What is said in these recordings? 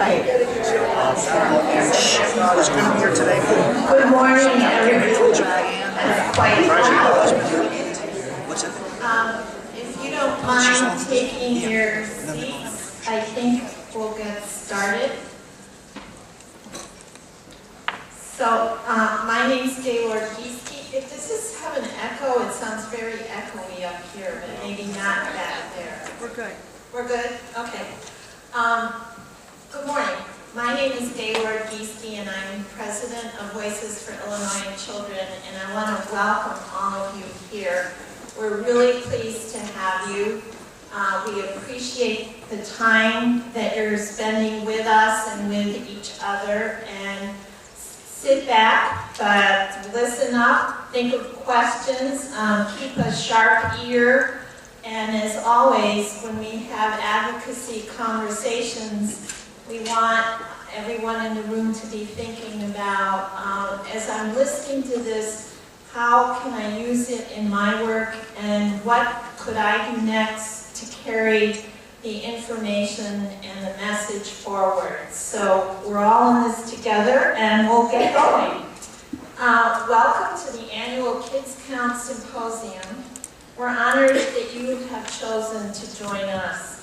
Who's going to be here today? Good morning, everyone. What's it? If you don't mind taking your seats, I think we'll get started. So, my name's Gaylord Gieseke. If this is having an echo, it sounds very echoey up here, but maybe not back there. We're good. We're good? Okay. Good morning. My name is Gaylord Gieseke, and I'm president of Voices for Illinois Children, and I want to welcome all of you here. We're really pleased to have you. We appreciate the time that you're spending with us and with each other, and sit back, but listen up, think of questions, keep a sharp ear, and as always, when we have advocacy conversations, we want everyone in the room to be thinking about, as I'm listening to this, how can I use it in my work, and what could I do next to carry the information and the message forward. So we're all in this together, and we'll get going. Welcome to the annual Kids Count Symposium. We're honored that you have chosen to join us.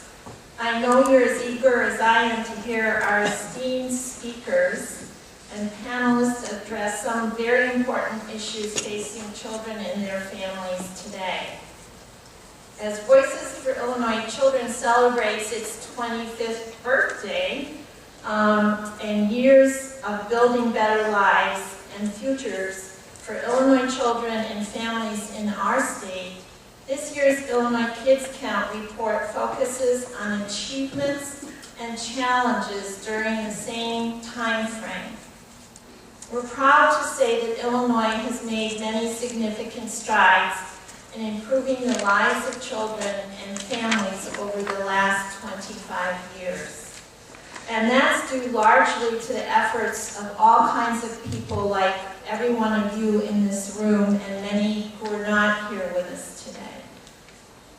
I know you're as eager as I am to hear our esteemed speakers and panelists address some very important issues facing children and their families today. As Voices for Illinois Children celebrates its 25th birthday, and years of building better lives and futures for Illinois children and families in our state, this year's Illinois Kids Count report focuses on achievements and challenges during the same time frame. We're proud to say that Illinois has made many significant strides in improving the lives of children and families over the last 25 years. And that's due largely to the efforts of all kinds of people like every one of you in this room and many who are not here with us today.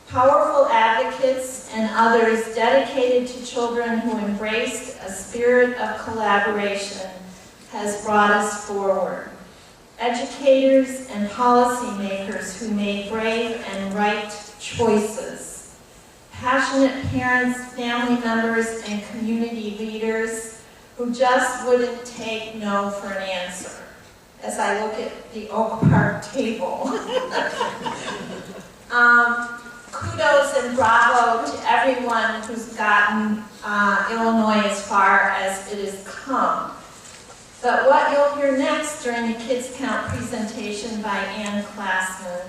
Powerful advocates and others dedicated to children who embraced a spirit of collaboration has brought us forward. Educators and policymakers who made brave and right choices. Passionate parents, family members, and community leaders who just wouldn't take no for an answer, as I look at the Oak Park table. Kudos and bravo to everyone who's gotten Illinois as far as it has come. But what you'll hear next during the Kids Count presentation by Ann Classman,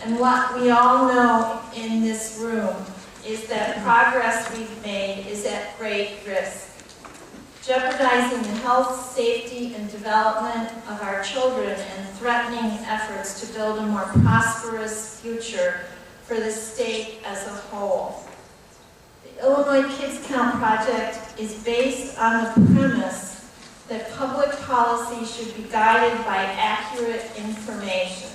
and what we all know in this room, is that progress we've made is at great risk, jeopardizing the health, safety, and development of our children and threatening efforts to build a more prosperous future for the state as a whole. The Illinois Kids Count project is based on the premise that public policy should be guided by accurate information.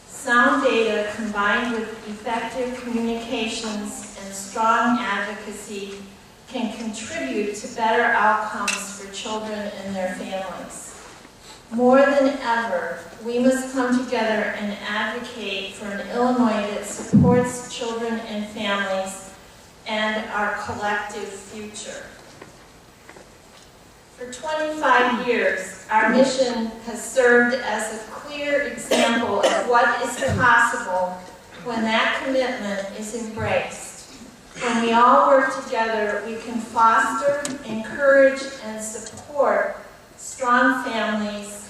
Sound data combined with effective communications and strong advocacy can contribute to better outcomes for children and their families. More than ever, we must come together and advocate for an Illinois that supports children and families and our collective future. For 25 years, our mission has served as a clear example of what is possible when that commitment is embraced. When we all work together, we can foster, encourage, and support strong families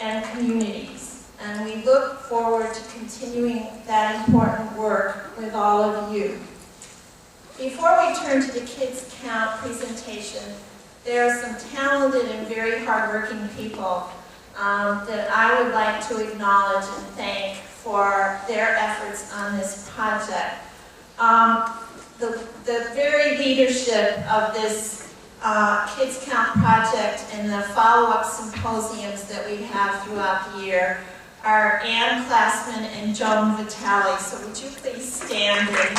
and communities. And we look forward to continuing that important work with all of you. Before we turn to the Kids Count presentation, there are some talented and very hardworking people that I would like to acknowledge and thank for their efforts on this project. The very leadership of this Kids Count project and the follow-up symposiums that we have throughout the year are Ann Classman and Joan Vitale. So would you please stand and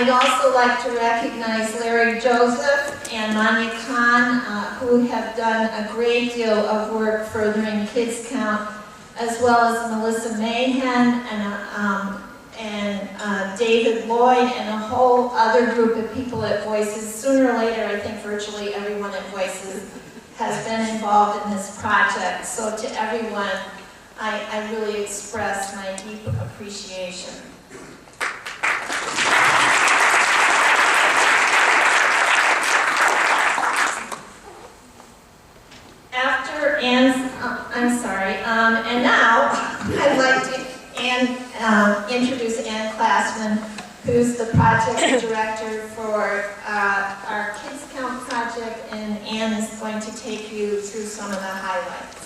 I'd also like to recognize Larry Joseph and Manya Khan, who have done a great deal of work furthering Kids Count, as well as Melissa Mahan and David Lloyd and a whole other group of people at Voices. Sooner or later, I think virtually everyone at Voices has been involved in this project. So to everyone, I really express my deep appreciation. After Anne's, and now I'd like to introduce Ann Classman, who's the project director for our Kids Count project, and Ann is going to take you through some of the highlights.